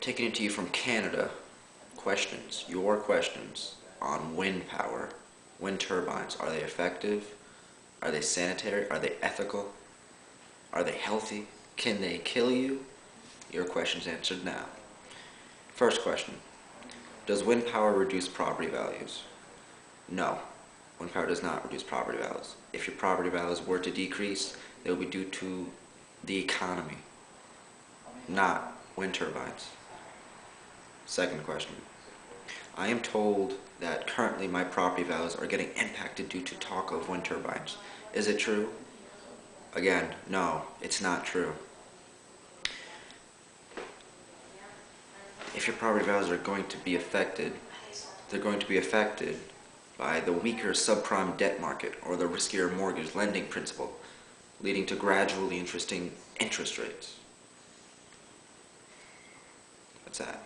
Taking it to you from Canada, questions, your questions on wind power, wind turbines. Are they effective? Are they sanitary? Are they ethical? Are they healthy? Can they kill you? Your question's answered now. First question, does wind power reduce property values? No, wind power does not reduce property values. If your property values were to decrease, they will be due to the economy, not wind turbines. Second question, I am told that currently my property values are getting impacted due to talk of wind turbines. Is it true? Again, no, it's not true. If your property values are going to be affected, they're going to be affected by the weaker subprime debt market or the riskier mortgage lending principle, leading to gradually increasing interest rates. What's that?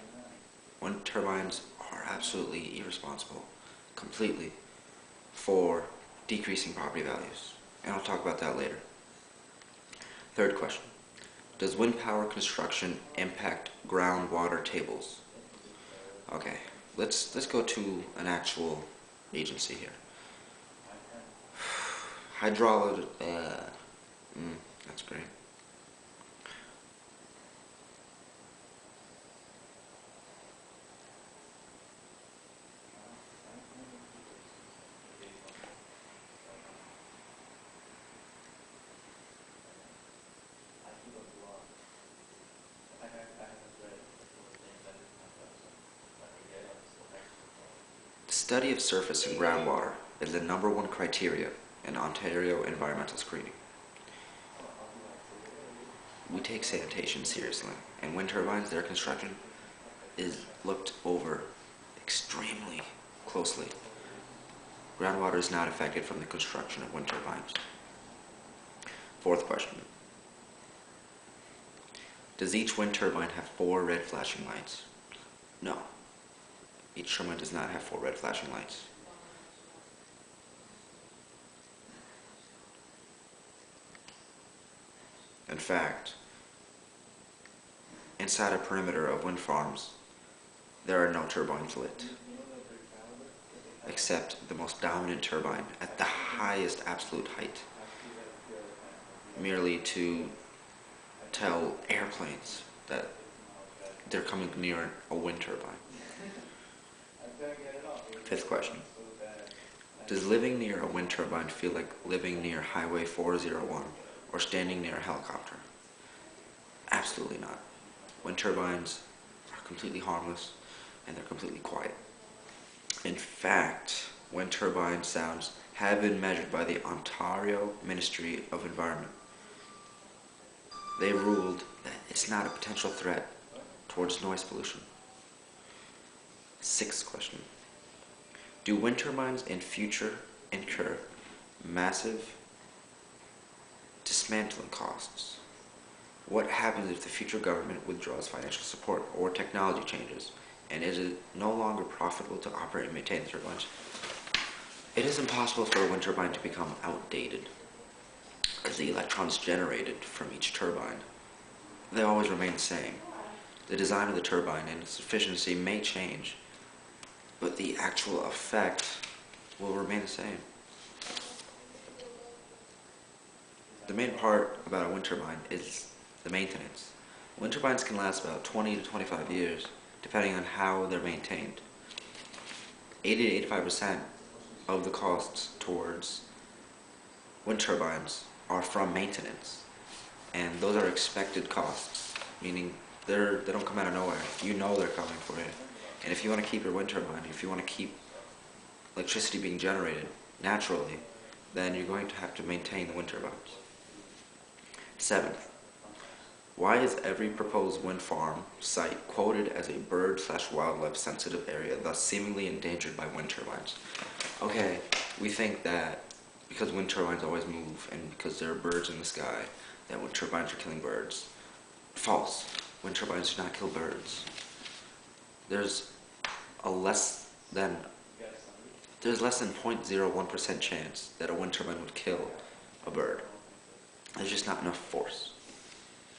Wind turbines are absolutely irresponsible, completely, for decreasing property values. And I'll talk about that later. Third question. Does wind power construction impact groundwater tables? Okay, let's go to an actual agency here. Hydrology, that's great. The study of surface and groundwater is the #1 criteria in Ontario environmental screening. We take sanitation seriously, and wind turbines, their construction is looked over extremely closely. Groundwater is not affected from the construction of wind turbines. Fourth question. Does each wind turbine have 4 red flashing lights? No. Each turbine does not have 4 red flashing lights. In fact, inside a perimeter of wind farms, there are no turbines lit, except the most dominant turbine at the highest absolute height, merely to tell airplanes that they're coming near a wind turbine. Fifth question. Does living near a wind turbine feel like living near Highway 401 or standing near a helicopter? Absolutely not. Wind turbines are completely harmless and they're completely quiet. In fact, wind turbine sounds have been measured by the Ontario Ministry of Environment. They ruled that it's not a potential threat towards noise pollution. Sixth question. Do wind turbines in future incur massive dismantling costs? What happens if the future government withdraws financial support or technology changes, and is it no longer profitable to operate and maintain the turbines? It is impossible for a wind turbine to become outdated, because the electrons generated from each turbine, they always remain the same. The design of the turbine and its efficiency may change, but the actual effect will remain the same. The main part about a wind turbine is the maintenance. Wind turbines can last about 20 to 25 years, depending on how they're maintained. 80 to 85% of the costs towards wind turbines are from maintenance, and those are expected costs, meaning they don't come out of nowhere. You know they're coming for you. And if you want to keep your wind turbine, if you want to keep electricity being generated naturally, then you're going to have to maintain the wind turbines. Seventh, why is every proposed wind farm site quoted as a bird/wildlife sensitive area, thus seemingly endangered by wind turbines? Okay, we think that because wind turbines always move and because there are birds in the sky, that wind turbines are killing birds. False. Wind turbines do not kill birds. There's less than 0.01% chance that a wind turbine would kill a bird. There's just not enough force.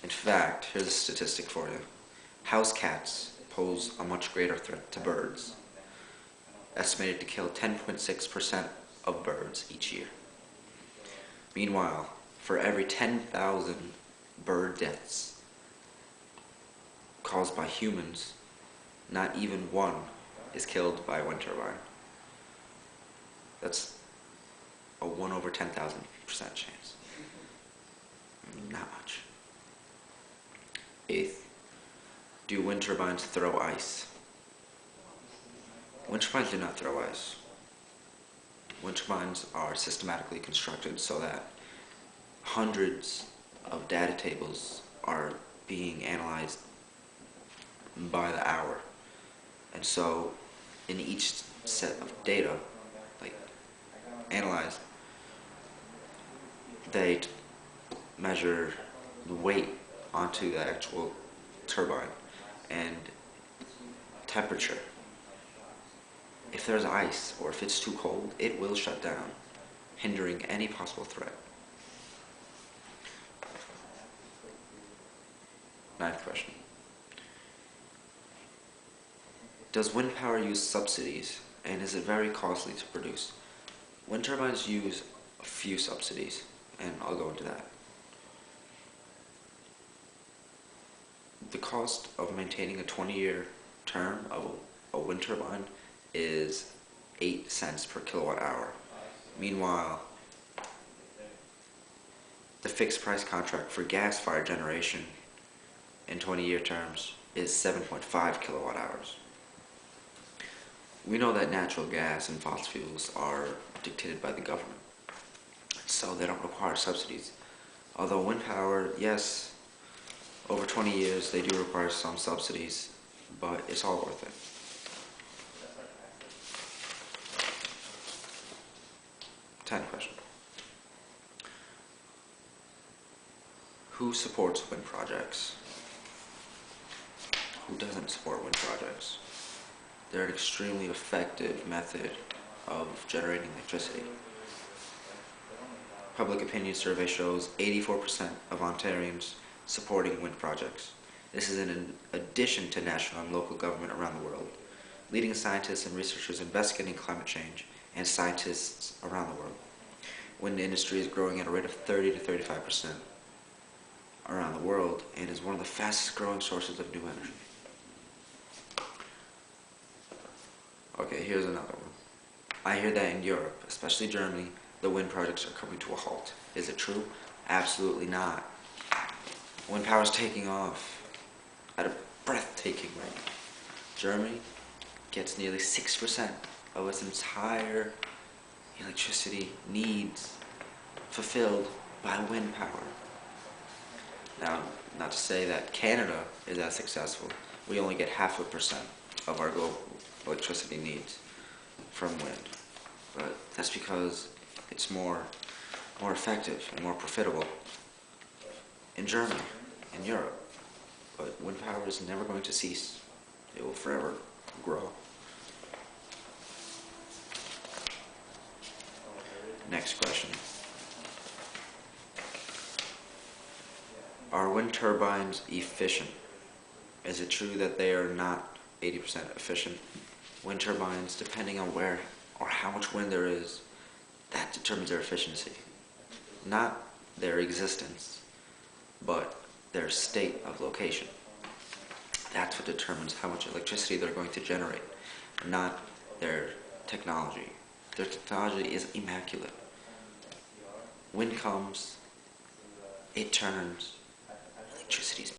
In fact, here's a statistic for you. House cats pose a much greater threat to birds, estimated to kill 10.6% of birds each year. Meanwhile, for every 10,000 bird deaths caused by humans, not even one is killed by a wind turbine. That's a 1 over 10,000% chance. Not much. Eighth, do wind turbines throw ice? Wind turbines do not throw ice. Wind turbines are systematically constructed so that hundreds of data tables are being analyzed by the hour. And so in each set of data, like analyzed, they measure the weight onto the actual turbine and temperature. If there's ice or if it's too cold, it will shut down, hindering any possible threat. Ninth question. Does wind power use subsidies, and is it very costly to produce? Wind turbines use a few subsidies, and I'll go into that. The cost of maintaining a 20-year term of a wind turbine is 8 cents per kilowatt hour. Meanwhile, the fixed price contract for gas-fired generation in 20-year terms is 7.5 kilowatt hours. We know that natural gas and fossil fuels are dictated by the government, so they don't require subsidies. Although wind power, yes, over 20 years they do require some subsidies, but it's all worth it. Tenth question. Who supports wind projects? Who doesn't support wind projects? They're an extremely effective method of generating electricity. Public opinion survey shows 84% of Ontarians supporting wind projects. This is in addition to national and local government around the world, leading scientists and researchers investigating climate change, and scientists around the world. Wind industry is growing at a rate of 30 to 35% around the world and is one of the fastest growing sources of new energy. Okay, here's another one. I hear that in Europe, especially Germany, the wind projects are coming to a halt. Is it true? Absolutely not. Wind power is taking off at a breathtaking rate. Germany gets nearly 6% of its entire electricity needs fulfilled by wind power. Now, not to say that Canada is as successful. We only get 0.5% of our global electricity needs from wind, but that's because it's more effective and more profitable in Germany and Europe. But wind power is never going to cease. It will forever grow. Next question. Are wind turbines efficient? Is it true that they are not 80% efficient? Wind turbines, depending on where or how much wind there is, that determines their efficiency. Not their existence, but their state of location. That's what determines how much electricity they're going to generate, not their technology. Their technology is immaculate. Wind comes, it turns, electricity is